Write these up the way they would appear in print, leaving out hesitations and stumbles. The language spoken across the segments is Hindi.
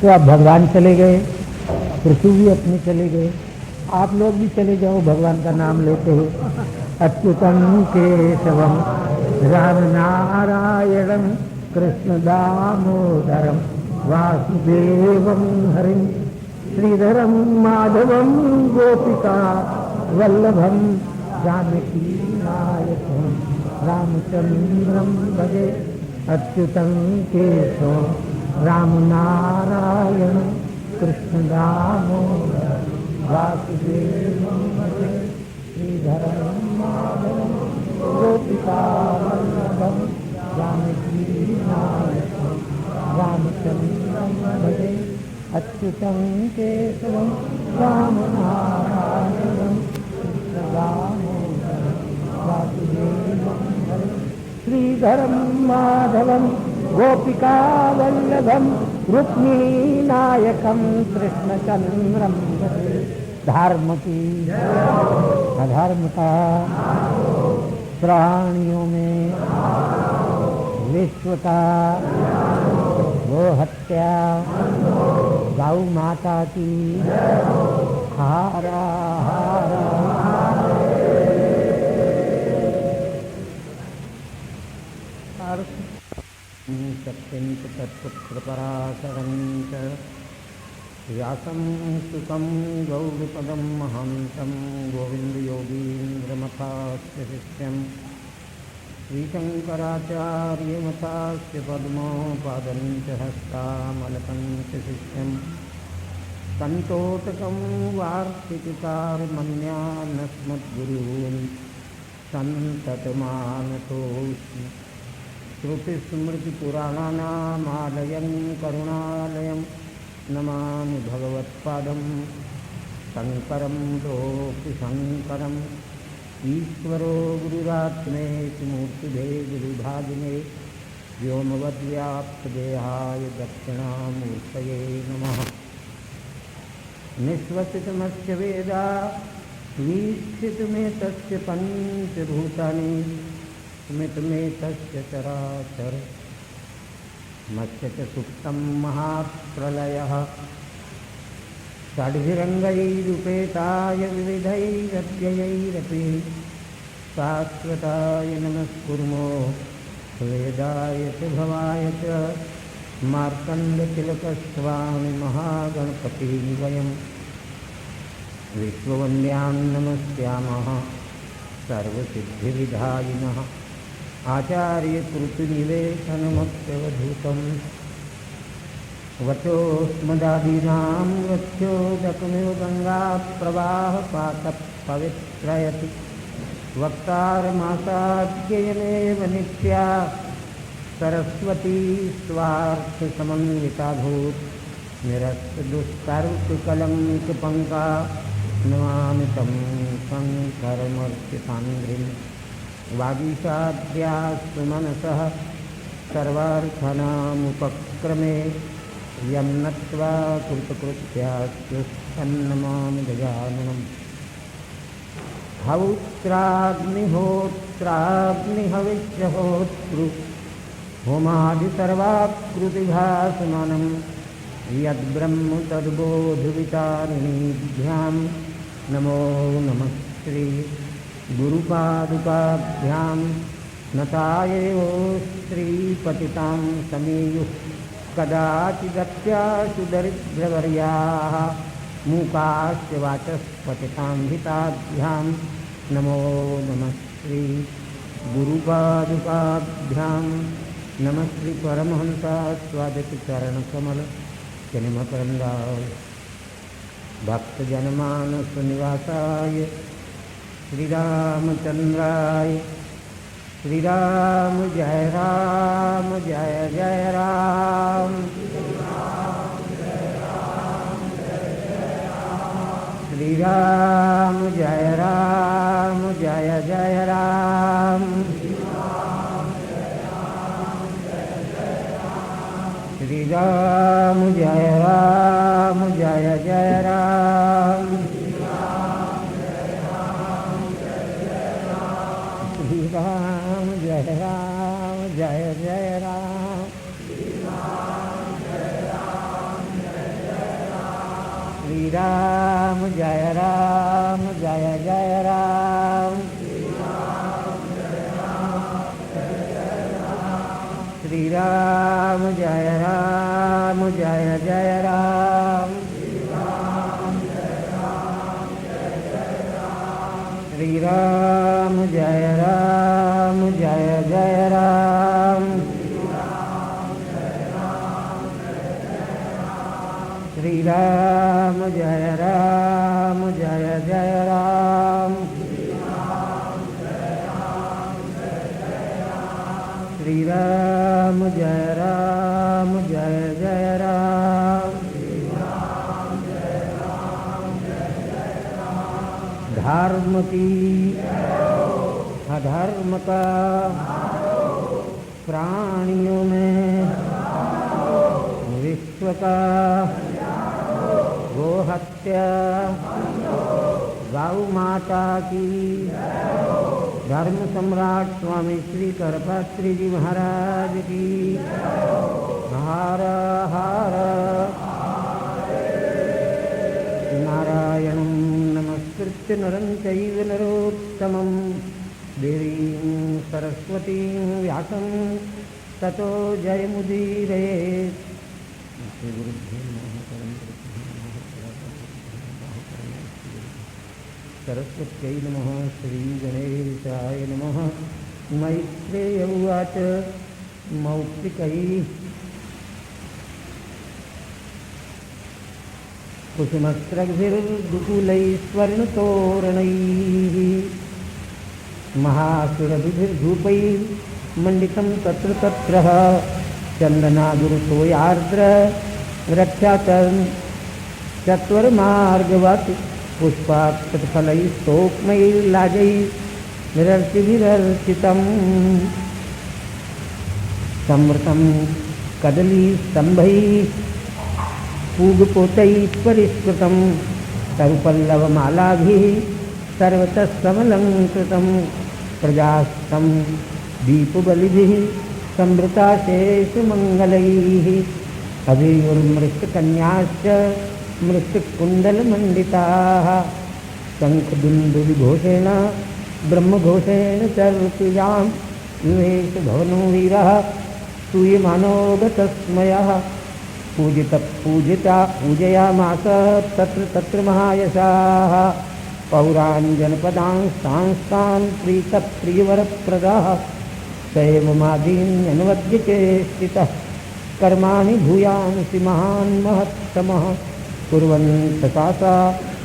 तो अब भगवान चले गए, पृथ्वी भी अपने चले गए, आप लोग भी चले जाओ भगवान का नाम लेते हुए। अच्युतम केशवम राम नारायणम कृष्ण दामोदरम वासुदेवम हरिम श्रीधरम माधवम गोपिका वल्लभम जानकी नायकम रामचंद्रम भजे। अच्युतम केशवम राम नारायण कृष्ण दामोदरम वासुदेवम हरे श्रीधरम माधवम गोपिका वल्लभम जानकी नायकम रामचंद्रम भजे। अच्युतम केशवम राम नारायणं कृष्ण दामोदरम वासुदेवम हरे श्रीधरम माधवम गोपिका वल्लभम रुक्मिणी नायकम कृष्णचंद्रम भजे। धर्म की अधर्म का प्राणियों में विश्व का गो हत्या गौ माता की हारा हारा। सत्यं च तत्पुत्रपराशरं च व्यासं सुतं गौरपदं महान्तं गोविन्दयोगीन्द्रमथास्य शिष्यं श्रीशङ्कराचार्यमथास्य पद्मपादं च हस्तामलकं च शिष्यं सन्तोषकं वार्तिककारमन्यानस्मद्गुरून् सन्ततमानतोऽस्मि। श्रुतिस्मृतिपुराणानामालयं करुणालयं नमामि भगवत्पादं शङ्करं लोकशङ्करम्। ईश्वरो गुरुरात्मेति मूर्तिभेदविभागिने व्योमवद्व्याप्तदेहाय दक्षिणामूर्तये नमः। निःश्वसितमस्य वेदा वीक्षितमेतस्य पञ्चभूतानि स्मृतमेतस्य चराचर मस्य च सुप्तं महाप्रलयः षड्भिरङ्गैरुपेताय विविधैरव्ययैरपि शाश्वताय नमस्कुर्मो वेदाय च भवाय च मार्कण्डतिलकस्वामि महागणपति वयं विश्ववन्द्यान् नमस्यामः सर्वसिद्धिविधायिनः आचार्यकृतिनिवेशनमप्यवधूतं वचोस्मदादीनां वच्चोदकमिव गङ्गाप्रवाहपातः पवित्रयति वक्तारमासाद्ययमेव नित्या सरस्वती स्वार्थसमन्विताभूत् निरस्तदुष्कर्तुकलङ्कपङ्का नमामि तं शङ्करमर्चिताङ्घ्रिं वागीशाद्यास्तु मनसः सर्वार्थानामुपक्रमे यं नत्वा कृतकृत्यास्तु तन्नमामि गजाननम्। हौत्राग्निहोत्राग्निहविष्यहोत्रु होमादिसर्वाकृतिभासमानं यद्ब्रह्म तद्बोधवितारिणीभ्यां नमो नमः श्री गुरुपादुकाभ्यां नतायैव श्रीपतितां समीयुः कदाचिदप्याशु दरिद्रवर्याः मूकाश्च वाचस्पतितां हिताभ्यां नमो नमः श्री गुरुपादुकाभ्यां नमः श्री परमहंसास्वादति चरणकमल जन्मकरन्दाय भक्तजनमानसनिवासाय श्रीरामचन्द्राय श्रीराम जय राम जय जय राम श्रीराम जय राम जय जय राम श्रीराम जय राम जय जय राम श्रीराम जय राम जय जय राम श्री राम जय जय राम। श्री राम जय जय राम। श्री राम जय जय राम। श्री राम जय जय राम। श्री राम जय जय राम। धर्म की अधर्म का प्राणियों में विश्व का गो हत्या गौ माता की धर्म सम्राट स्वामी श्री करपात्री जी महाराज की हर हर। नारायणं नमस्कृत्य नरं चैव नरोत्तमं देवीं सरस्वतीं व्यासं ततो जयमुदीरयेत्। सरस्वत्यै नमः। श्रीगणेशाय नमः। मैत्रेय उवाच मौक्तिकैः कुसुमस्रग्भिर्दुकूलैः स्वर्णतोरणैः महासुरभिर्धूपैः मण्डितं तत्र तत्र चन्दनादुरसोयार्द्र रक्षातं चत्वरमार्गवत् पुष्पाक्षतफलैः स्तोक्मैर्लाजैः विरर्चितं संवृतं कदलीस्तम्भैः पूगपोतैः परिष्कृतं तरुपल्लवमालाभिः सर्वतः समलङ्कृतं प्रजास्तं दीपबलिभिः संवृता शेषमङ्गलैः अभियुर्मृष्टकन्याश्च मृष्टकुण्डलमण्डिताः शङ्खदुन्दुभिघोषेण ब्रह्मघोषेण चर्तुजां विवेश भवनो वीरः स्तूयमानो गतस्मयः पूजयामास तत्र तत्र महायशाः पौराञ्जनपदां सांस्तान् प्रीतप्रियवरप्रदाः सैवमादीन्यन्वद्य चेष्टितः कर्माणि भूयांसि महान् महत्तमः कुर्वन्तसा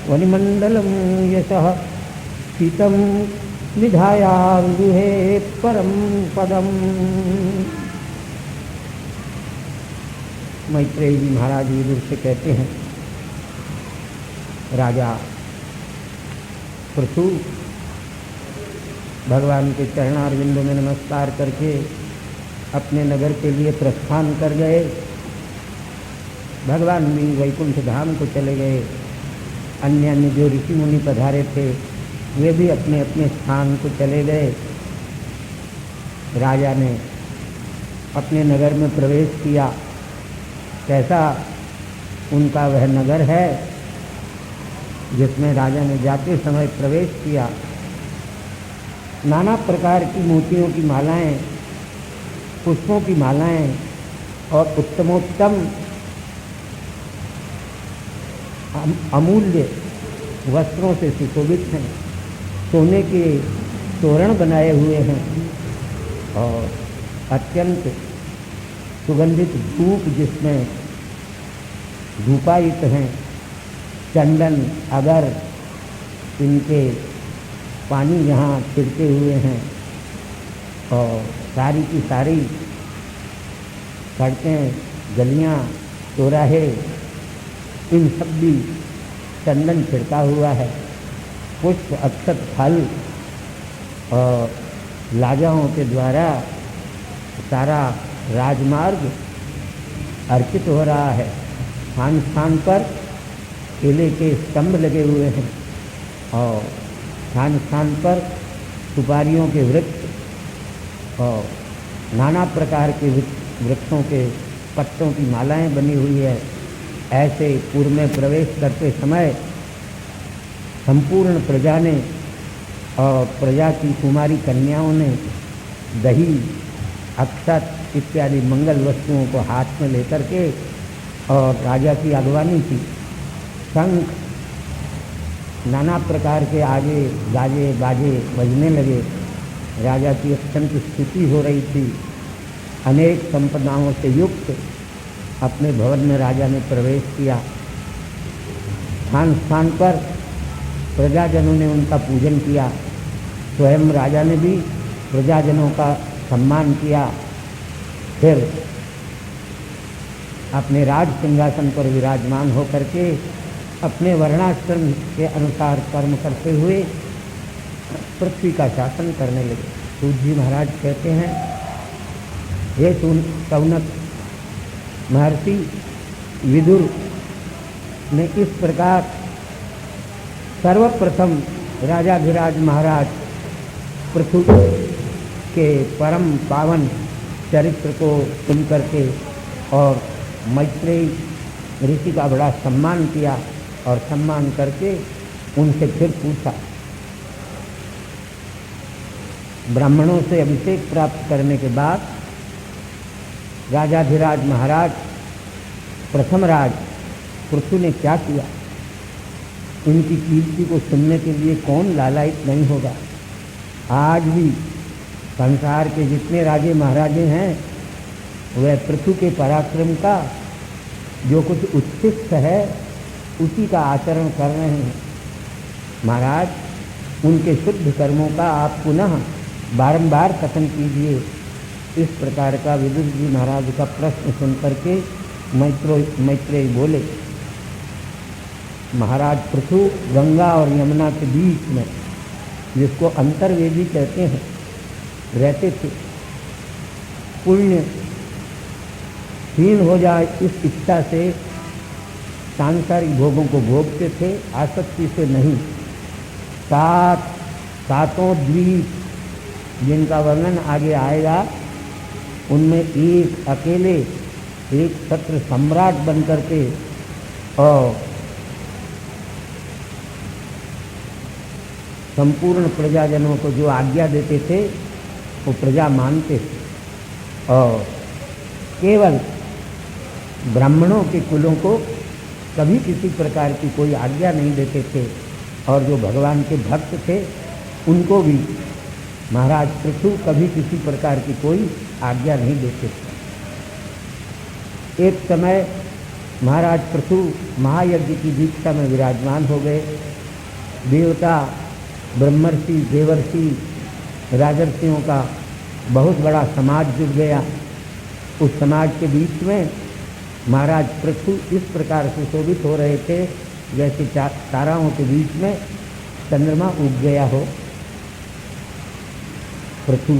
वनिमण्डलं यशः शीतं निधायाङ्गुहे परं पदम्। मैत्रेय जी महाराज विदुर से कहते हैं, राजा पृथु भगवान के चरणारविंदों में नमस्कार करके अपने नगर के लिए प्रस्थान कर गए। भगवान भी वैकुंठ धाम को चले गए। अन्य अन्य जो ऋषि मुनि पधारे थे वे भी अपने अपने स्थान को चले गए। राजा ने अपने नगर में प्रवेश किया। कैसा उनका वह नगर है जिसमें राजा ने जाते समय प्रवेश किया। नाना प्रकार की मोतियों की मालाएं, पुष्पों की मालाएं और उत्तमोत्तम अमूल्य वस्त्रों से सुशोभित हैं। सोने के तोरण बनाए हुए हैं और अत्यंत सुगंधित धूप जिसमें धूपायित हैं, चंदन अगर इनके पानी यहाँ छिड़के हुए हैं और सारी की सारी सड़कें, गलियाँ, चौराहे इन सब भी चंदन छिड़का हुआ है। पुष्प, अक्षत, फल और लाजाओं के द्वारा सारा राजमार्ग अर्चित हो रहा है। स्थान स्थान पर केले के स्तंभ लगे हुए हैं और स्थान स्थान पर सुपारियों के वृक्ष और नाना प्रकार के वृक्षों के पत्तों की मालाएं बनी हुई है। ऐसे पुर में प्रवेश करते समय संपूर्ण प्रजा ने और प्रजा की कुमारी कन्याओं ने दही, अक्षत इत्यादि मंगल वस्तुओं को हाथ में लेकर के और राजा की अगवानी की। शंख नाना प्रकार के आगे गाजे बाजे बजने लगे। राजा की अत्यंत स्तुति हो रही थी। अनेक संपदाओं से युक्त अपने भवन में राजा ने प्रवेश किया। स्थान स्थान पर प्रजाजनों ने उनका पूजन किया। स्वयं राजा ने भी प्रजाजनों का सम्मान किया। फिर अपने राज सिंहासन पर विराजमान होकर के अपने वर्णाश्रम के अनुसार कर्म करते हुए पृथ्वी का शासन करने लगे। सूत जी महाराज कहते हैं, हे शौनक, महर्षि विदुर ने इस प्रकार सर्वप्रथम राजाधिराज महाराज पृथु के परम पावन चरित्र को सुन करके और मैत्रेयी ऋषि का बड़ा सम्मान किया और सम्मान करके उनसे फिर पूछा। ब्राह्मणों से अभिषेक प्राप्त करने के बाद राजाधिराज महाराज प्रथम राज पृथु ने क्या किया, इनकी कीर्ति को सुनने के लिए कौन लालायित नहीं होगा। आज भी संसार के जितने राजे महाराजे हैं वह पृथु के पराक्रम का जो कुछ उच्छिष्ट है उसी का आचरण कर रहे हैं। महाराज, उनके शुद्ध कर्मों का आप पुनः बारंबार कथन कीजिए। इस प्रकार का विदुर जी महाराज का प्रश्न सुन करके मैत्रेयी बोले, महाराज पृथु गंगा और यमुना के बीच में, जिसको अंतर्वेदी कहते हैं, रहते थे। पुण्य हीन हो जाए इस इच्छा से सांसारिक भोगों को भोगते थे, आसक्ति से नहीं। सातों द्वीप जिनका वर्णन आगे आएगा, उनमें एक अकेले एक छत्र सम्राट बनकर के और संपूर्ण प्रजाजनों को जो आज्ञा देते थे वो प्रजा मानते थे और केवल ब्राह्मणों के कुलों को कभी किसी प्रकार की कोई आज्ञा नहीं देते थे और जो भगवान के भक्त थे उनको भी महाराज पृथु कभी किसी प्रकार की कोई आज्ञा नहीं देते थे। एक समय महाराज पृथु महायज्ञ की दीक्षा में विराजमान हो गए। देवता, ब्रह्मर्षि, देवर्षि, राजर्षियों का बहुत बड़ा समाज जुट गया। उस समाज के बीच में महाराज पृथु इस प्रकार से शोभित हो रहे थे जैसे ताराओं के बीच में चंद्रमा उग गया हो। पृथु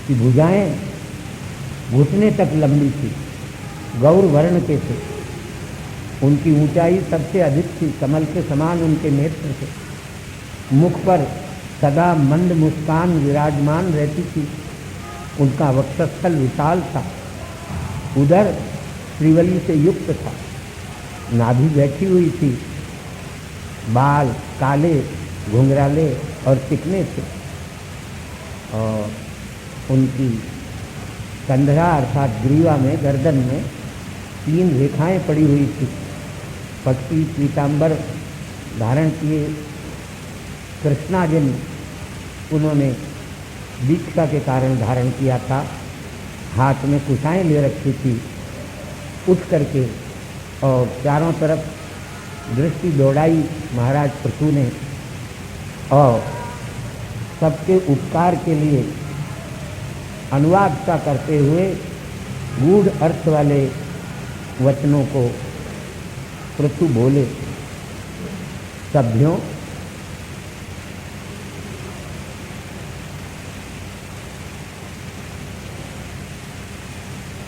की भुजाएं घुटने तक लंबी थी, गौर वर्ण के थे। उनकी ऊंचाई सबसे अधिक थी, कमल के समान उनके नेत्र थे। मुख पर सदा मंद मुस्कान विराजमान रहती थी। उनका वक्षस्थल विशाल था, उदर श्रीवली से युक्त था, नाभि बैठी हुई थी, बाल काले घुंघराले और चिकने थे और उनकी कंधरा अर्थात ग्रीवा में, गर्दन में 3 रेखाएं पड़ी हुई थी। पट्टी पीताम्बर धारण किए कृष्णाजिन उन्होंने दीक्षा के कारण धारण किया था। हाथ में कुशाएं ले रखी थी। उठ करके और चारों तरफ दृष्टि दौड़ाई महाराज पृथु ने और सबके उपकार के लिए अनुवाद सा करते हुए गूढ़ अर्थ वाले वचनों को पृथु बोले। सभ्यों,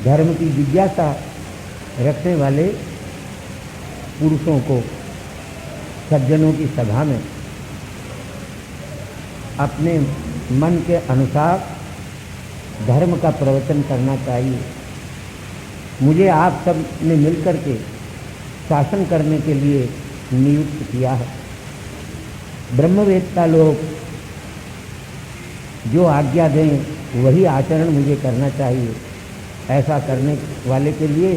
धर्म की जिज्ञासा रखने वाले पुरुषों को सज्जनों की सभा में अपने मन के अनुसार धर्म का प्रवचन करना चाहिए। मुझे आप सब ने मिलकर के शासन करने के लिए नियुक्त किया है। ब्रह्मवेत्ता लोग जो आज्ञा दें वही आचरण मुझे करना चाहिए। ऐसा करने वाले के लिए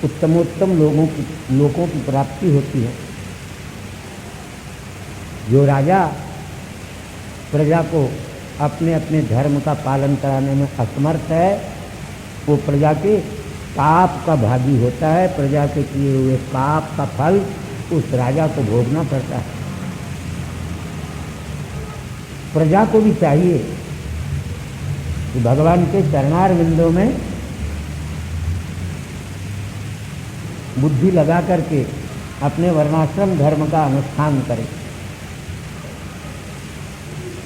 उत्तमोत्तम लोगों की प्राप्ति होती है। जो राजा प्रजा को अपने अपने धर्म का पालन कराने में असमर्थ है, वो प्रजा के पाप का भागी होता है। प्रजा के किए हुए पाप का फल उस राजा को भोगना पड़ता है। प्रजा को भी चाहिए कि भगवान के चरणार बिंदों में बुद्धि लगा करके अपने वर्णाश्रम धर्म का अनुष्ठान करे।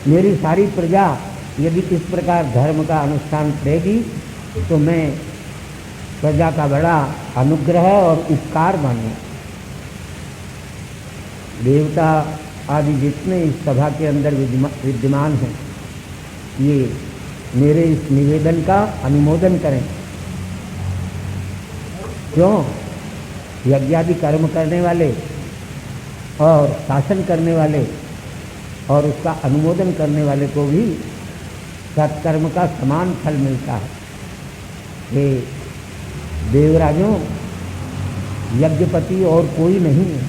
मेरी सारी प्रजा यदि इस प्रकार धर्म का अनुष्ठान करेगी तो मैं प्रजा का बड़ा अनुग्रह और उपकार मानूं। देवता आदि जितने इस सभा के अंदर विद्यमान हैं, ये मेरे इस निवेदन का अनुमोदन करें। क्यों? यज्ञादि कर्म करने वाले और शासन करने वाले और उसका अनुमोदन करने वाले को भी सत्कर्म का समान फल मिलता है। हे देवराजों, यज्ञपति और कोई नहीं है,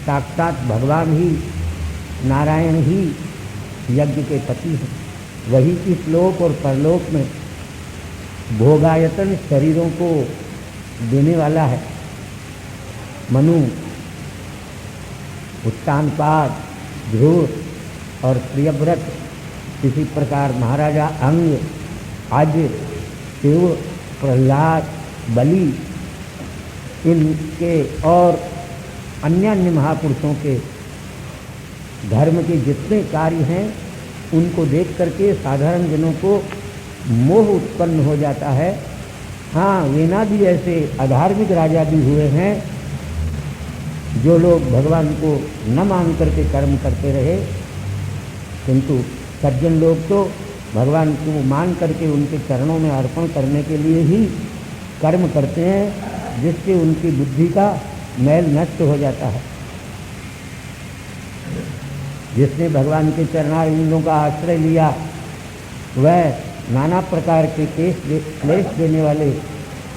साक्षात भगवान ही, नारायण ही यज्ञ के पति हैं। वही इस लोक और परलोक में भोगायतन शरीरों को देने वाला है। मनु, उत्तानपाद, ध्रुव और प्रियव्रत, इसी प्रकार महाराजा अंग, अज, शिव, प्रहलाद, बलि, इनके और अन्य अन्य महापुरुषों के धर्म के जितने कार्य हैं उनको देख करके साधारण जनों को मोह उत्पन्न हो जाता है। हाँ, वेनादि ऐसे अधार्मिक राजा भी हुए हैं जो लोग भगवान को न मान करके कर्म करते रहे, किंतु सज्जन लोग तो भगवान को मान करके उनके चरणों में अर्पण करने के लिए ही कर्म करते हैं, जिससे उनकी बुद्धि का मैल नष्ट हो जाता है। जिसने भगवान के चरणारविंदों का आश्रय लिया वह नाना प्रकार के क्लेश देने वाले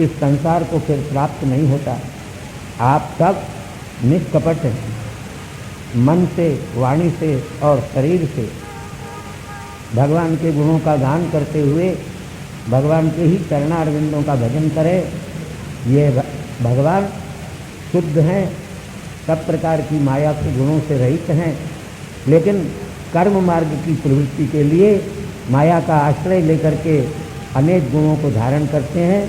इस संसार को फिर प्राप्त नहीं होता। आप सब निष्कपट हैं, मन से, वाणी से और शरीर से भगवान के गुणों का गान करते हुए भगवान के ही चरणारविंदों का भजन करें। ये भगवान शुद्ध हैं, सब प्रकार की माया के गुणों से रहित हैं, लेकिन कर्म मार्ग की प्रवृत्ति के लिए माया का आश्रय लेकर के अनेक गुणों को धारण करते हैं।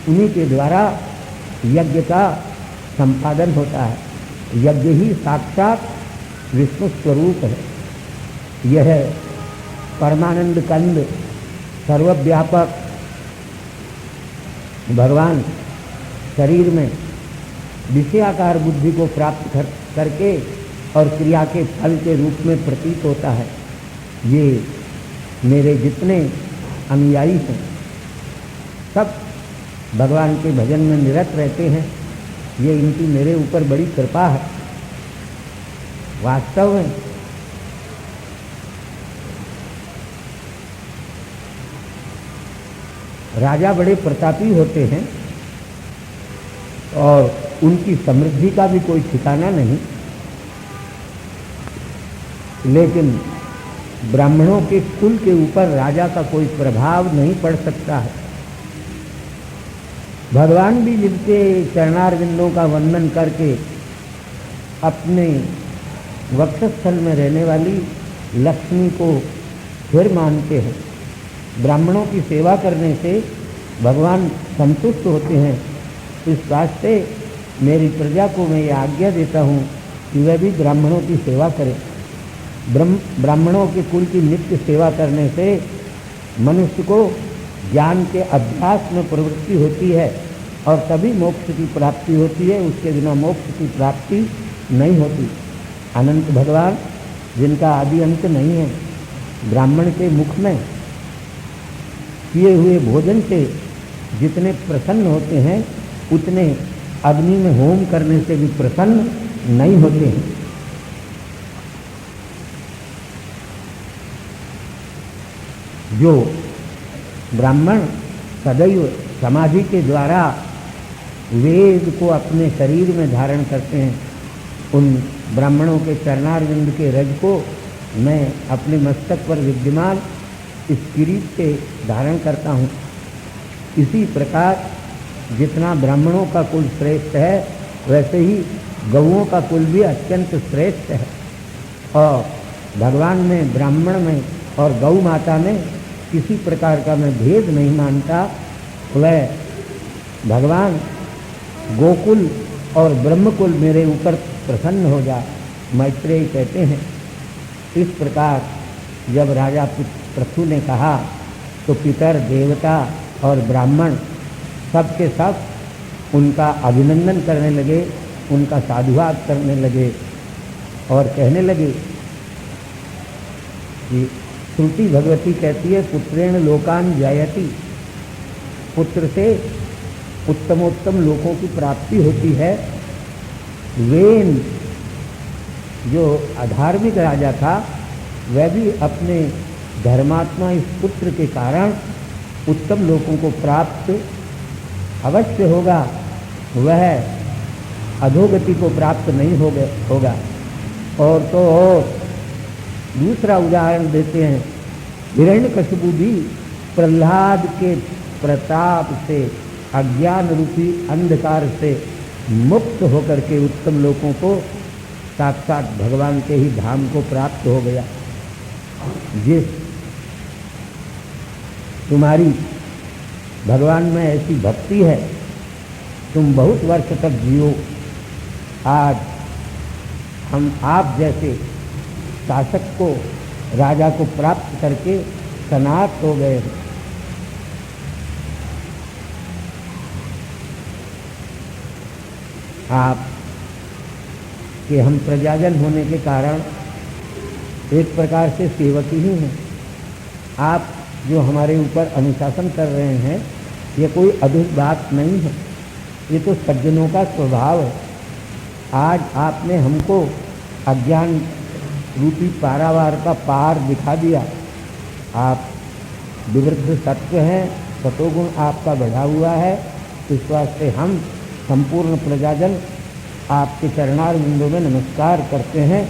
उन्हीं के द्वारा यज्ञ का संपादन होता है। यज्ञ ही साक्षात विष्णु स्वरूप है। यह परमानंद कंद सर्वव्यापक भगवान शरीर में विषयाकार बुद्धि को प्राप्त करके और क्रिया के फल के रूप में प्रतीत होता है। ये मेरे जितने अनुयायी हैं सब भगवान के भजन में निरत रहते हैं। ये इनकी मेरे ऊपर बड़ी कृपा है। वास्तव में राजा बड़े प्रतापी होते हैं और उनकी समृद्धि का भी कोई ठिकाना नहीं, लेकिन ब्राह्मणों के कुल के ऊपर राजा का कोई प्रभाव नहीं पड़ सकता है। भगवान भी जिनके चरणारविंदों का वंदन करके अपने वक्षस्थल में रहने वाली लक्ष्मी को फिर मानते हैं। ब्राह्मणों की सेवा करने से भगवान संतुष्ट होते हैं। इस वास्ते मेरी प्रजा को मैं ये आज्ञा देता हूँ कि वह भी ब्राह्मणों की सेवा करें। ब्राह्मणों के कुल की नित्य सेवा करने से मनुष्य को ज्ञान के अभ्यास में प्रवृत्ति होती है और तभी मोक्ष की प्राप्ति होती है। उसके बिना मोक्ष की प्राप्ति नहीं होती। अनंत भगवान जिनका आदि अंत नहीं है, ब्राह्मण के मुख में किए हुए भोजन से जितने प्रसन्न होते हैं उतने अग्नि में होम करने से भी प्रसन्न नहीं होते हैं। जो ब्राह्मण सदैव समाधि के द्वारा वेद को अपने शरीर में धारण करते हैं, उन ब्राह्मणों के चरणारविंद के रज को मैं अपने मस्तक पर विद्यमान इस किरीट से धारण करता हूँ। इसी प्रकार जितना ब्राह्मणों का कुल श्रेष्ठ है, वैसे ही गौओं का कुल भी अत्यंत श्रेष्ठ है। और भगवान में, ब्राह्मण में और गौ माता में किसी प्रकार का मैं भेद नहीं मानता। वह भगवान गोकुल और ब्रह्मकुल मेरे ऊपर प्रसन्न हो जा, मैत्रेय कहते हैं। इस प्रकार जब राजा पृथु ने कहा तो पितर, देवता और ब्राह्मण सब के सब उनका अभिनंदन करने लगे, उनका साधुवाद करने लगे और कहने लगे कि श्रुति भगवती कहती है पुत्रेण लोकान जायति, पुत्र से उत्तमोत्तम लोकों की प्राप्ति होती है। वेन जो अधार्मिक राजा था वह भी अपने धर्मात्मा इस पुत्र के कारण उत्तम लोकों को प्राप्त अवश्य होगा, वह अधोगति को प्राप्त नहीं होगा। और तो और दूसरा उदाहरण देते हैं, हिरण्यकशिपु भी प्रहलाद के प्रताप से, अज्ञान रूपी अंधकार से मुक्त होकर के उत्तम लोगों को साक्षात भगवान के ही धाम को प्राप्त हो गया। जिस तुम्हारी भगवान में ऐसी भक्ति है, तुम बहुत वर्ष तक जियो। आज हम आप जैसे शासक को, राजा को प्राप्त करके सनात हो गए हैं। आप कि हम प्रजाजन होने के कारण एक प्रकार से सेवक ही हैं। आप जो हमारे ऊपर अनुशासन कर रहे हैं, ये कोई अद्भुत बात नहीं है, ये तो सज्जनों का स्वभाव है। आज आपने हमको अज्ञान रूपी पारावार का पार दिखा दिया। आप विवृद्ध सत्य हैं, सतोगुण आपका बढ़ा हुआ है। इस वास्ते हम संपूर्ण प्रजाजन आपके चरणार बिंदों में नमस्कार करते हैं।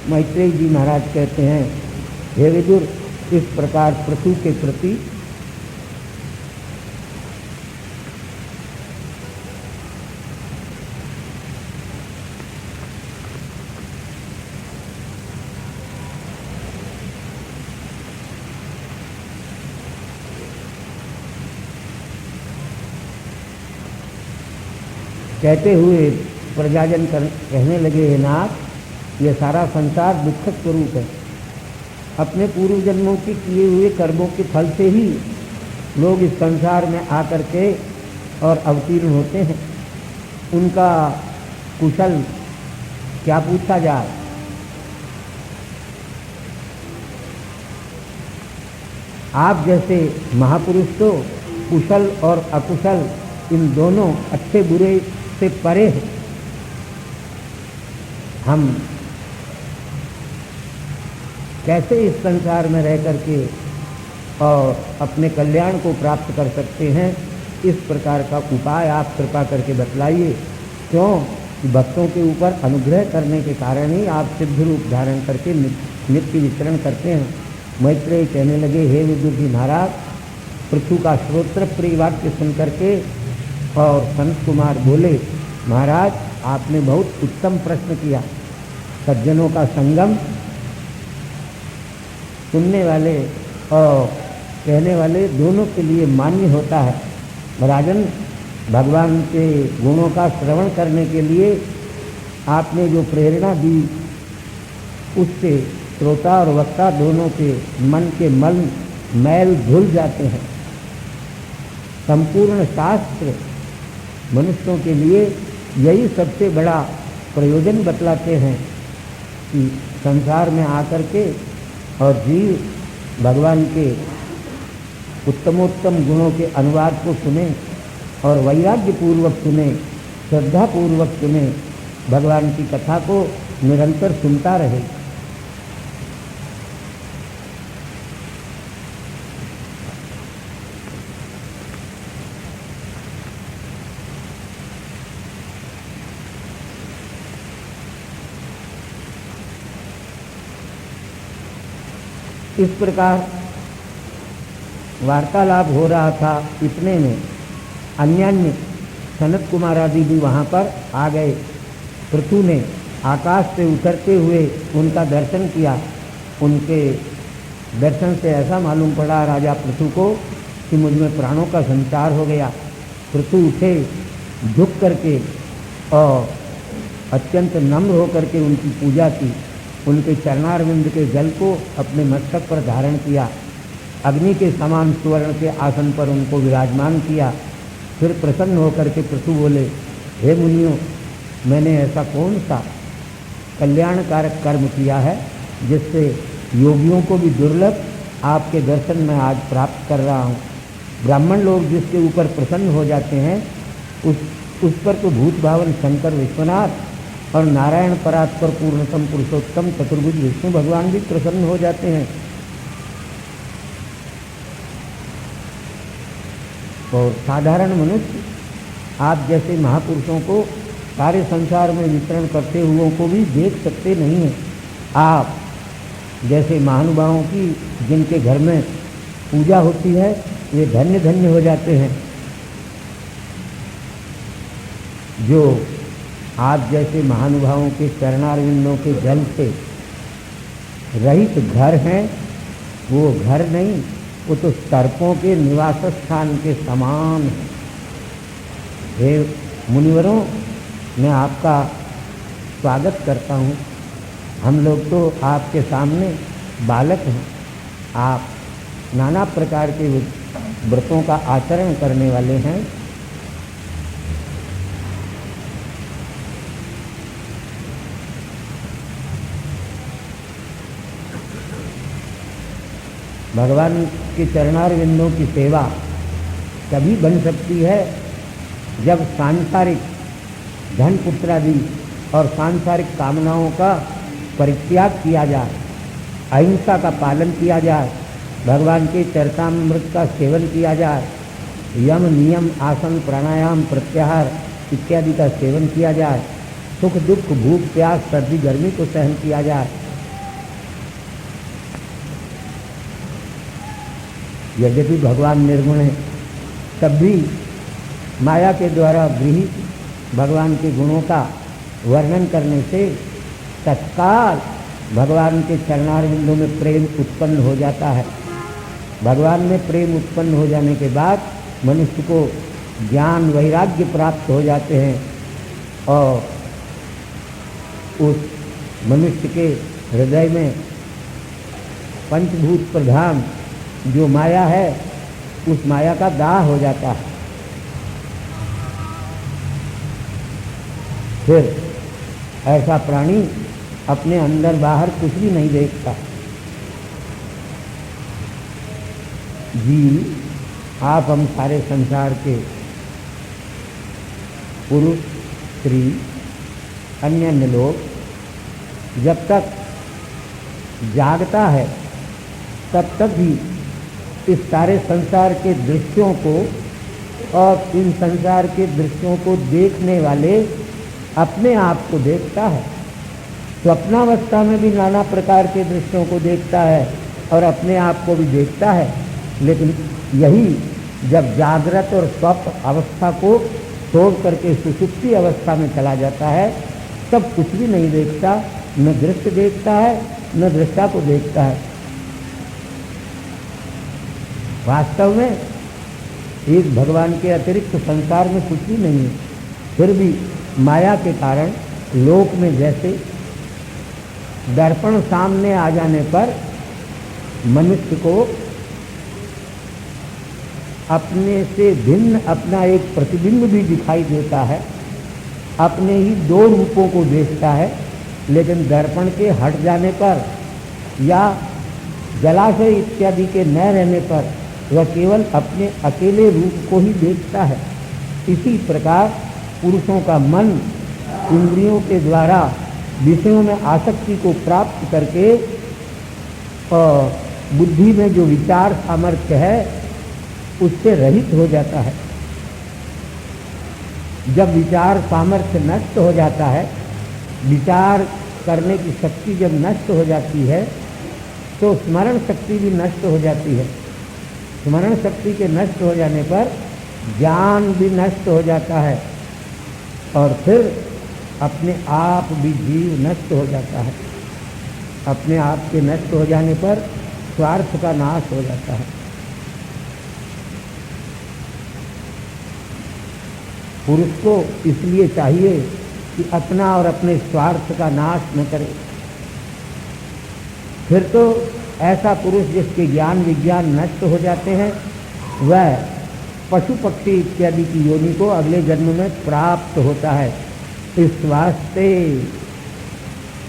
मैत्रेय जी महाराज कहते हैं, हे विदुर, इस प्रकार पृथु के प्रति कहते हुए प्रजाजन कहने लगे, हे नाथ, ये सारा संसार दुख स्वरूप है। अपने पूर्व जन्मों के किए हुए कर्मों के फल से ही लोग इस संसार में आकर के और अवतीर्ण होते हैं। उनका कुशल क्या पूछा जाए। आप जैसे महापुरुष तो कुशल और अकुशल इन दोनों अच्छे बुरे से परे हैं। हम कैसे इस संसार में रह करके और अपने कल्याण को प्राप्त कर सकते हैं, इस प्रकार का उपाय आप कृपा करके बतलाइए। क्यों कि भक्तों के ऊपर अनुग्रह करने के कारण ही आप सिद्ध रूप धारण करके नित्य विचरण करते हैं। मैत्रेय कहने लगे, हे विदुर जी महाराज, पृथु का श्रोत्र प्रिय वाक्य सुन करके और संत कुमार बोले, महाराज आपने बहुत उत्तम प्रश्न किया। सज्जनों का संगम सुनने वाले और कहने वाले दोनों के लिए मान्य होता है। राजन, भगवान के गुणों का श्रवण करने के लिए आपने जो प्रेरणा दी, उससे श्रोता और वक्ता दोनों के मन के मैल धुल जाते हैं। संपूर्ण शास्त्र मनुष्यों के लिए यही सबसे बड़ा प्रयोजन बतलाते हैं कि संसार में आकर के और जीव भगवान के उत्तमोत्तम गुणों के अनुवाद को सुने और वैराग्य पूर्वक सुने, श्रद्धा पूर्वक सुने, भगवान की कथा को निरंतर सुनता रहे। इस प्रकार वार्तालाप हो रहा था। इतने में अन्यान्य सनत कुमार आदि भी वहाँ पर आ गए। पृथु ने आकाश से उतरते हुए उनका दर्शन किया। उनके दर्शन से ऐसा मालूम पड़ा राजा पृथु को कि मुझ में प्राणों का संचार हो गया। पृथु उठे, झुक करके और अत्यंत नम्र होकर के उनकी पूजा की। उनके चरणारविंद के जल को अपने मस्तक पर धारण किया। अग्नि के समान सुवर्ण के आसन पर उनको विराजमान किया। फिर प्रसन्न होकर के पृथु बोले, हे मुनियों, मैंने ऐसा कौन सा कल्याणकारक कर्म किया है जिससे योगियों को भी दुर्लभ आपके दर्शन में आज प्राप्त कर रहा हूँ। ब्राह्मण लोग जिसके ऊपर प्रसन्न हो जाते हैं उस पर तो भूत भावन शंकर विश्वनाथ और नारायण परात्पर पूर्णतम पुरुषोत्तम चतुर्भुज विष्णु भगवान भी प्रसन्न हो जाते हैं। और साधारण मनुष्य आप जैसे महापुरुषों को सारे संसार में विचरण करते हुओं को भी देख सकते नहीं हैं। आप जैसे महानुभावों की जिनके घर में पूजा होती है वे धन्य धन्य हो जाते हैं। जो आप जैसे महानुभावों के चरणारविंदों के जल से रहित घर हैं, वो घर नहीं, वो तो सर्पों के निवास स्थान के समान है। हे मुनिवरों, मैं आपका स्वागत करता हूँ। हम लोग तो आपके सामने बालक हैं। आप नाना प्रकार के व्रतों का आचरण करने वाले हैं। भगवान के चरणारविंदों की सेवा तभी बन सकती है जब सांसारिक धन पुत्रादि और सांसारिक कामनाओं का परित्याग किया जाए, अहिंसा का पालन किया जाए, भगवान के चरतामृत का सेवन किया जाए, यम नियम आसन प्राणायाम प्रत्याहार इत्यादि का सेवन किया जाए, सुख दुख भूख प्यास सर्दी गर्मी को सहन किया जाए। यद्यपि भगवान निर्गुण है, तब भी माया के द्वारा गृहीत भगवान के गुणों का वर्णन करने से तत्काल भगवान के चरणारविंदों में प्रेम उत्पन्न हो जाता है। भगवान में प्रेम उत्पन्न हो जाने के बाद मनुष्य को ज्ञान वैराग्य प्राप्त हो जाते हैं और उस मनुष्य के हृदय में पंचभूत प्रधान जो माया है उस माया का दाह हो जाता है। फिर ऐसा प्राणी अपने अंदर बाहर कुछ भी नहीं देखता। जी, आप हम सारे संसार के पुरुष स्त्री अन्य अन्य लोग जब तक जागता है तब तक ही इस सारे संसार के दृश्यों को और इन संसार के दृश्यों को देखने वाले अपने आप को देखता है। स्वप्नावस्था में भी नाना प्रकार के दृश्यों को देखता है और अपने आप को भी देखता है, लेकिन यही जब जागृत और स्वप्न अवस्था को छोड़ करके सुषुप्ति अवस्था में चला जाता है तब कुछ भी नहीं देखता, न दृश्य देखता है न दृष्टा को देखता है। वास्तव में एक भगवान के अतिरिक्त संसार में कुछ भी नहीं है। फिर भी माया के कारण लोक में जैसे दर्पण सामने आ जाने पर मनुष्य को अपने से भिन्न अपना एक प्रतिबिंब भी दिखाई देता है, अपने ही दो रूपों को देखता है, लेकिन दर्पण के हट जाने पर या जलाशय इत्यादि के न रहने पर वह केवल अपने अकेले रूप को ही देखता है। इसी प्रकार पुरुषों का मन इंद्रियों के द्वारा विषयों में आसक्ति को प्राप्त करके बुद्धि में जो विचार सामर्थ्य है उससे रहित हो जाता है। जब विचार सामर्थ्य नष्ट हो जाता है, विचार करने की शक्ति जब नष्ट हो जाती है तो स्मरण शक्ति भी नष्ट हो जाती है। स्मरण शक्ति के नष्ट हो जाने पर ज्ञान भी नष्ट हो जाता है और फिर अपने आप भी जीव नष्ट हो जाता है। अपने आप के नष्ट हो जाने पर स्वार्थ का नाश हो जाता है। पुरुष को इसलिए चाहिए कि अपना और अपने स्वार्थ का नाश न करे। फिर तो ऐसा पुरुष जिसके ज्ञान विज्ञान नष्ट हो जाते हैं वह पशु पक्षी इत्यादि की योनि को अगले जन्म में प्राप्त होता है। इस वास्ते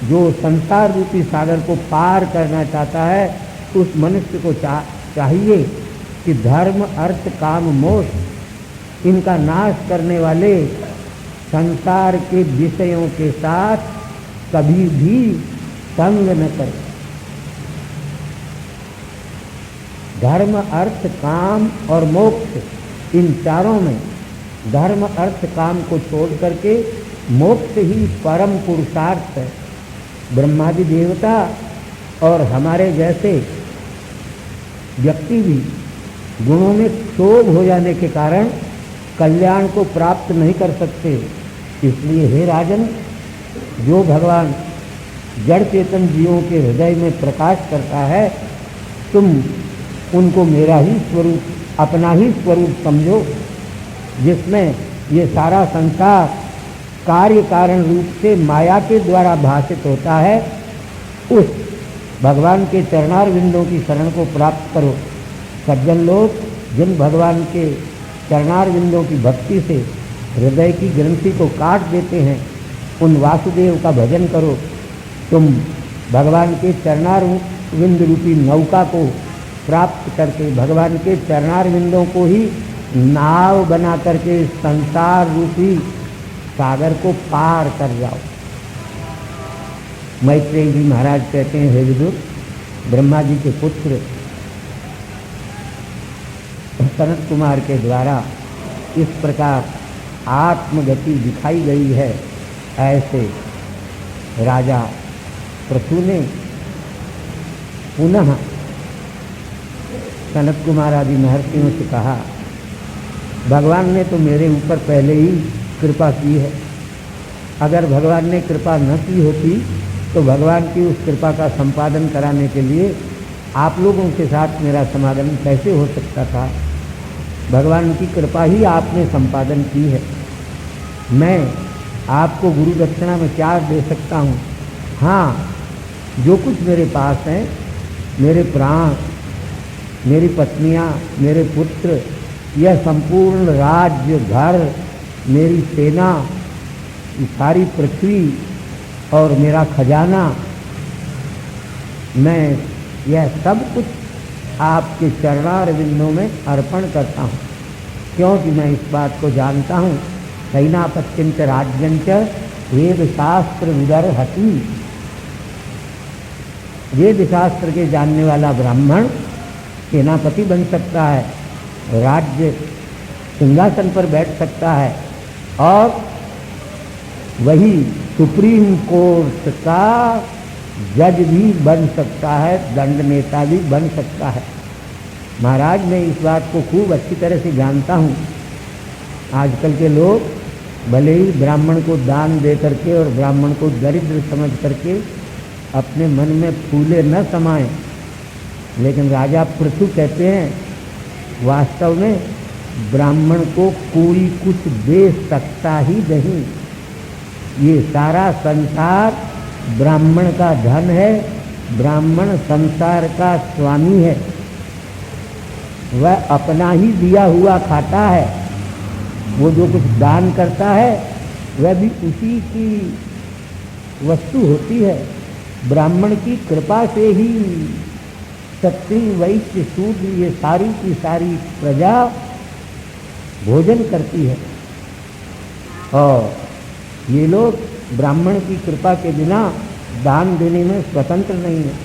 जो संसार रूपी सागर को पार करना चाहता है उस मनुष्य को चाहिए कि धर्म अर्थ काम मोक्ष इनका नाश करने वाले संसार के विषयों के साथ कभी भी संग न करे। धर्म अर्थ काम और मोक्ष इन चारों में धर्म अर्थ काम को छोड़ करके मोक्ष ही परम पुरुषार्थ है। ब्रह्मादि देवता और हमारे जैसे व्यक्ति भी गुणों में क्षोभ हो जाने के कारण कल्याण को प्राप्त नहीं कर सकते। इसलिए हे राजन, जो भगवान जड़ चेतन जीवों के हृदय में प्रकाश करता है तुम उनको मेरा ही स्वरूप, अपना ही स्वरूप समझो, जिसमें ये सारा संसार कार्य कारण रूप से माया के द्वारा भाषित होता है। उस भगवान के चरणार विंदों की शरण को प्राप्त करो। सज्जन लोग जिन भगवान के चरणार विंदों की भक्ति से हृदय की ग्रंथि को काट देते हैं उन वासुदेव का भजन करो। तुम भगवान के चरणार विंद रूपी नौका को प्राप्त करके भगवान के चरणार विंदों को ही नाव बना करके संसार रूपी सागर को पार कर जाओ। मैत्रेय जी महाराज कहते हैं, हे विदुर, ब्रह्मा जी के पुत्र सनत कुमार के द्वारा इस प्रकार आत्मगति दिखाई गई है। ऐसे राजा पृथु ने पुनः सनत कुमार आदि महर्षियों से कहा, भगवान ने तो मेरे ऊपर पहले ही कृपा की है। अगर भगवान ने कृपा न की होती तो भगवान की उस कृपा का संपादन कराने के लिए आप लोगों के साथ मेरा समागम कैसे हो सकता था। भगवान की कृपा ही आपने संपादन की है। मैं आपको गुरु दक्षिणा में क्या दे सकता हूँ? हाँ, जो कुछ मेरे पास है, मेरे प्राण, मेरी पत्नियाँ, मेरे पुत्र, यह संपूर्ण राज्य, घर, मेरी सेना, सारी पृथ्वी और मेरा खजाना, मैं यह सब कुछ आपके चरणार विंदों में अर्पण करता हूँ, क्योंकि मैं इस बात को जानता हूँ सैनापत्यंच राज्यंच वेद शास्त्र विदर्हति। वेद शास्त्र के जानने वाला ब्राह्मण सेनापति बन सकता है, राज्य सिंहासन पर बैठ सकता है और वही सुप्रीम कोर्ट का जज भी बन सकता है, दंड नेता भी बन सकता है। महाराज, मैं इस बात को खूब अच्छी तरह से जानता हूँ। आजकल के लोग भले ही ब्राह्मण को दान दे करके और ब्राह्मण को दरिद्र समझ करके अपने मन में फूले न समाएं, लेकिन राजा पृथु कहते हैं वास्तव में ब्राह्मण को कोई कुछ दे सकता ही नहीं। ये सारा संसार ब्राह्मण का धन है, ब्राह्मण संसार का स्वामी है, वह अपना ही दिया हुआ खाता है। वो जो कुछ दान करता है वह भी उसी की वस्तु होती है। ब्राह्मण की कृपा से ही क्षत्रिय वैश्य शूद्र ये सारी की सारी प्रजा भोजन करती है और ये लोग ब्राह्मण की कृपा के बिना दान देने में स्वतंत्र नहीं है।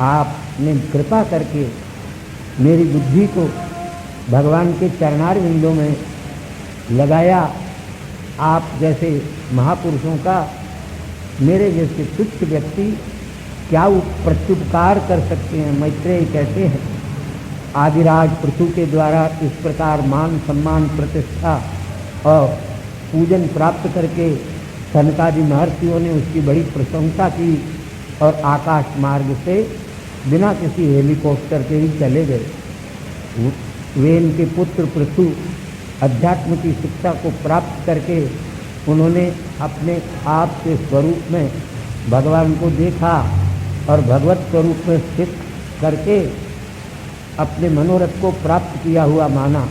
आपने कृपा करके मेरी बुद्धि को भगवान के चरणार बिंदों में लगाया। आप जैसे महापुरुषों का मेरे जैसे तुच्छ व्यक्ति क्या प्रत्युपकार कर सकते हैं। मैत्रेय कहते हैं आदिराज पृथु के द्वारा इस प्रकार मान सम्मान प्रतिष्ठा और पूजन प्राप्त करके सनकादि महर्षियों ने उसकी बड़ी प्रशंसा की और आकाश मार्ग से बिना किसी हेलीकॉप्टर के ही चले गए। वे इनके पुत्र पृथु अध्यात्म की शिक्षा को प्राप्त करके उन्होंने अपने आप के स्वरूप में भगवान को देखा और भगवत स्वरूप में स्थित करके अपने मनोरथ को प्राप्त किया हुआ माना।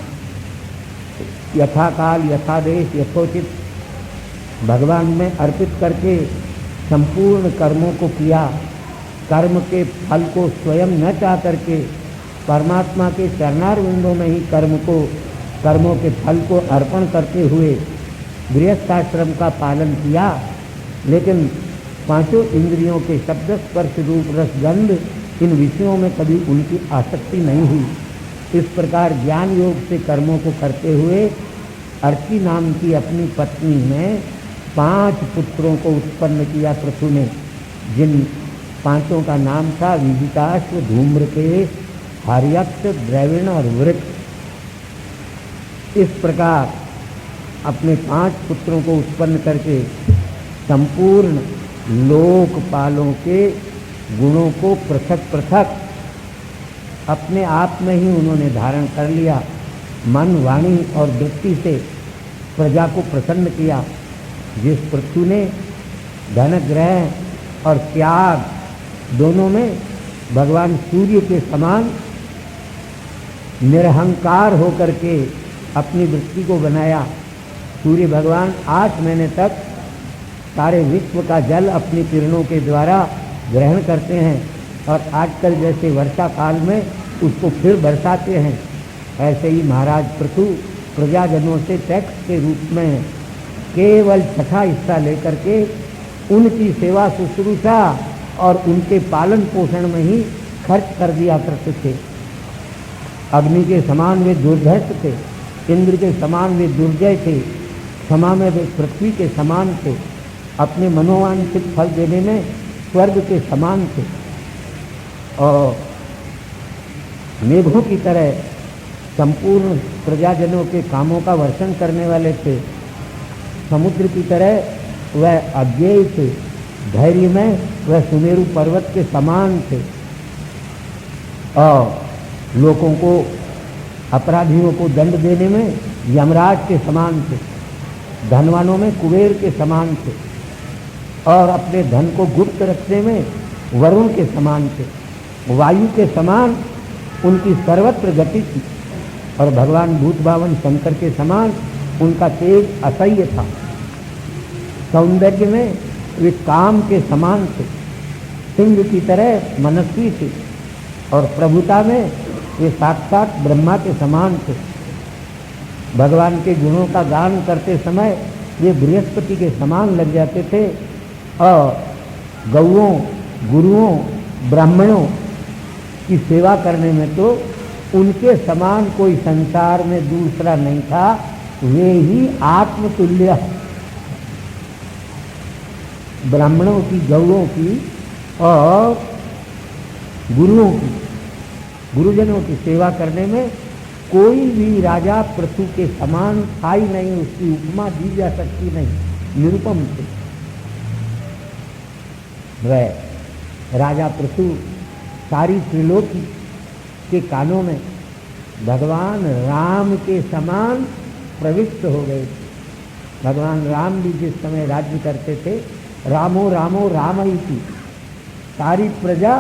यथाकाल यथादेश यथोचित भगवान में अर्पित करके संपूर्ण कर्मों को किया। कर्म के फल को स्वयं न चाह करके परमात्मा के चरणारविंदों में ही कर्मों के फल को अर्पण करते हुए गृहस्थाश्रम का पालन किया। लेकिन पांचों इंद्रियों के शब्द स्पर्श रूप रस गंध इन विषयों में कभी उनकी आसक्ति नहीं हुई। इस प्रकार ज्ञान योग से कर्मों को करते हुए अर्ची नाम की अपनी पत्नी ने 5 पुत्रों को उत्पन्न किया पृथु ने, जिन पांचों का नाम था विजिताश्व, धूम्रकेश, हर्यक्ष, द्रविण और वृक्ष। इस प्रकार अपने 5 पुत्रों को उत्पन्न करके संपूर्ण लोकपालों के गुणों को पृथक पृथक अपने आप में ही उन्होंने धारण कर लिया। मन, वाणी और दृष्टि से प्रजा को प्रसन्न किया। जिस पृथु ने धन ग्रह और त्याग दोनों में भगवान सूर्य के समान निरहंकार होकर के अपनी वृत्ति को बनाया। सूर्य भगवान 8 महीने तक सारे विश्व का जल अपनी किरणों के द्वारा ग्रहण करते हैं और आजकल जैसे वर्षा काल में उसको फिर बरसाते हैं, ऐसे ही महाराज पृथु प्रजाजनों से टैक्स के रूप में केवल छठा हिस्सा लेकर के उनकी सेवा शुश्रूषा और उनके पालन पोषण में ही खर्च कर दिया करते थे। अग्नि के समान वे दुर्धर्ष थे, इंद्र के समान वे दुर्जय थे, क्षमा में वे पृथ्वी के समान थे, अपने मनोवांछित फल देने में स्वर्ग के समान थे और मेघों की तरह संपूर्ण प्रजाजनों के कामों का वर्षण करने वाले थे। समुद्र की तरह वह अज्ञेय थे, धैर्य में वह सुमेरु पर्वत के समान थे और लोगों को अपराधियों को दंड देने में यमराज के समान थे, धनवानों में कुबेर के समान थे और अपने धन को गुप्त रखने में वरुण के समान थे। वायु के समान उनकी सर्वत्र गति थी और भगवान भूत भावन शंकर के समान उनका तेज असह्य था। सौंदर्य में वे काम के समान थे, सिंह की तरह मनस्वी थे और प्रभुता में वे साक्षात ब्रह्मा के समान थे। भगवान के गुणों का गान करते समय वे बृहस्पति के समान लग जाते थे और गौओं, गुरुओं, ब्राह्मणों की सेवा करने में तो उनके समान कोई संसार में दूसरा नहीं था। वे ही आत्मतुल्य ब्राह्मणों की, गौओं की और गुरुओं की, गुरुजनों की सेवा करने में कोई भी राजा पृथु के समान था ही नहीं, उसकी उपमा दी जा सकती नहीं, निरुपम थे। वह राजा पृथु सारी त्रिलोकी के कानों में भगवान राम के समान प्रविष्ट हो गए थे। भगवान राम भी जिस समय राज्य करते थे, रामो रामो राम ही थी, सारी प्रजा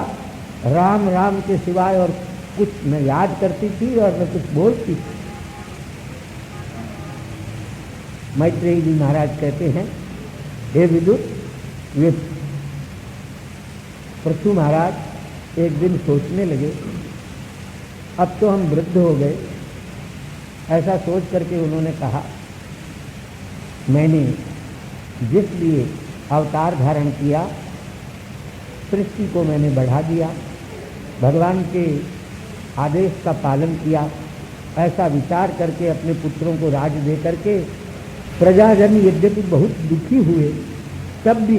राम राम के सिवाय और कुछ न याद करती थी और न कुछ बोलती थी। मैत्रेय जी महाराज कहते हैं, हे विदुर, वे पृथु महाराज एक दिन सोचने लगे, अब तो हम वृद्ध हो गए। ऐसा सोच करके उन्होंने कहा, मैंने जिस लिए अवतार धारण किया, सृष्टि को मैंने बढ़ा दिया, भगवान के आदेश का पालन किया, ऐसा विचार करके अपने पुत्रों को राज दे करके प्रजाजन यद्यपि बहुत दुखी हुए, तब भी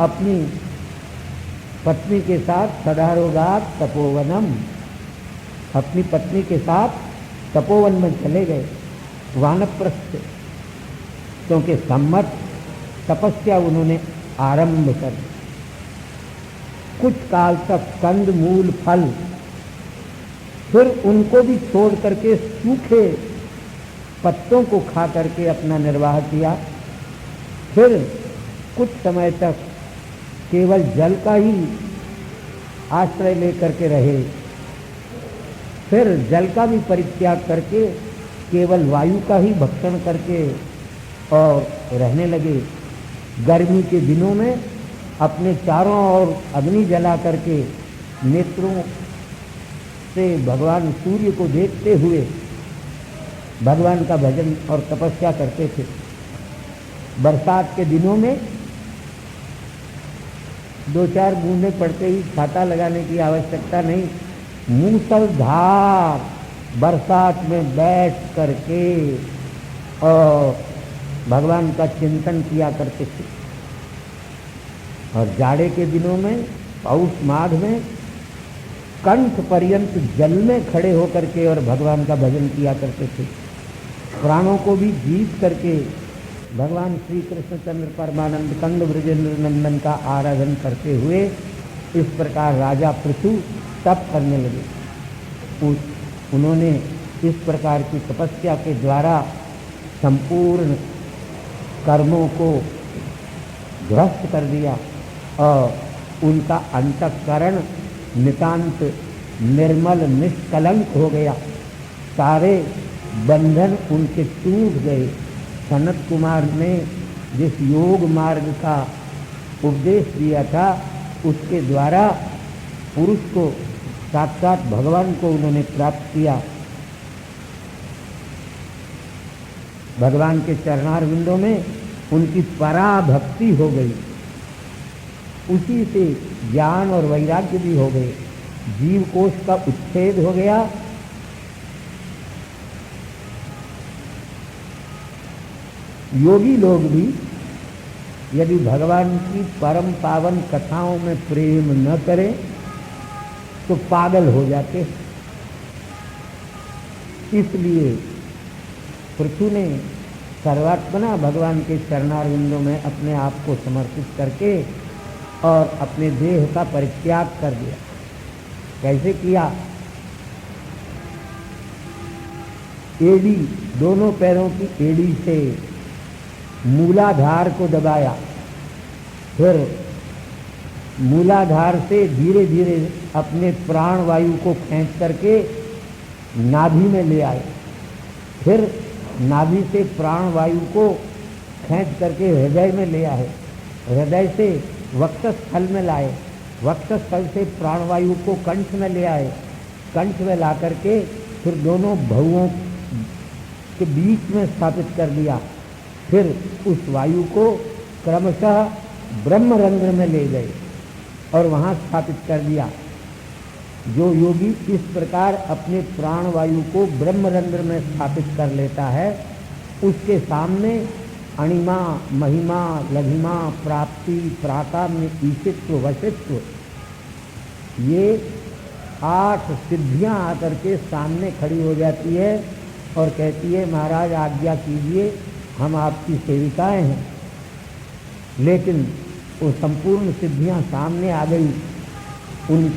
अपनी पत्नी के साथ सदारोगात तपोवनम, अपनी पत्नी के साथ तपोवन में चले गए, वानप्रस्थ, क्योंकि सम्मत तपस्या उन्होंने आरंभ कर दी। कुछ काल तक कंद मूल फल, फिर उनको भी छोड़ करके सूखे पत्तों को खा करके अपना निर्वाह किया। फिर कुछ समय तक केवल जल का ही आश्रय लेकर के रहे, फिर जल का भी परित्याग करके केवल वायु का ही भक्षण करके और रहने लगे। गर्मी के दिनों में अपने चारों ओर अग्नि जला करके नेत्रों से भगवान सूर्य को देखते हुए भगवान का भजन और तपस्या करते थे। बरसात के दिनों में 2-4 बूंदें पड़ते ही छाता लगाने की आवश्यकता नहीं, मूसलधार बरसात में बैठ करके और भगवान का चिंतन किया करते थे। और जाड़े के दिनों में पौष माघ में कंठ पर्यंत जल में खड़े होकर के और भगवान का भजन किया करते थे। प्राणों को भी जीत करके भगवान श्री कृष्णचंद्र परमानंद कंद ब्रजेंद्र नंदन का आराधन करते हुए इस प्रकार राजा पृथु तप करने लगे। उन्होंने इस प्रकार की तपस्या के द्वारा संपूर्ण कर्मों को ध्वस्त कर दिया और उनका अंतःकरण नितांत निर्मल निष्कलंक हो गया। सारे बंधन उनके टूट गए। सनत कुमार ने जिस योग मार्ग का उपदेश दिया था, उसके द्वारा पुरुष को साक्षात भगवान को उन्होंने प्राप्त किया। भगवान के चरणारविंदों में उनकी पराभक्ति हो गई, उसी से ज्ञान और वैराग्य भी हो गए, जीव कोश का उच्छेद हो गया। योगी लोग भी यदि भगवान की परम पावन कथाओं में प्रेम न करें तो पागल हो जाते। इसलिए पृथु ने सर्वात्मना भगवान के चरणारविंदों में अपने आप को समर्पित करके और अपने देह का परित्याग कर दिया। कैसे किया? एड़ी, दोनों पैरों की एड़ी से मूलाधार को दबाया, फिर मूलाधार से धीरे धीरे अपने प्राण वायु को खींच करके नाभि में ले आए, फिर नाभि से प्राण वायु को खींच करके हृदय में ले आए, हृदय से वक्षस्थल में लाए, वक्षस्थल से प्राणवायु को कंठ में ले आए, कंठ में ला करके फिर दोनों भवों के बीच में स्थापित कर दिया। फिर उस वायु को क्रमशः ब्रह्मरंध्र में ले गए और वहाँ स्थापित कर दिया। जो योगी इस प्रकार अपने प्राणवायु को ब्रह्मरंध्र में स्थापित कर लेता है, उसके सामने अणिमा, महिमा, लघिमा, प्राप्ति, प्राकाम्य, ईशित्व, वशित्व, ये 8 सिद्धियां आकर के सामने खड़ी हो जाती है और कहती है, महाराज आज्ञा कीजिए, हम आपकी सेविकाएं हैं। लेकिन वो संपूर्ण सिद्धियां सामने आ गई, उन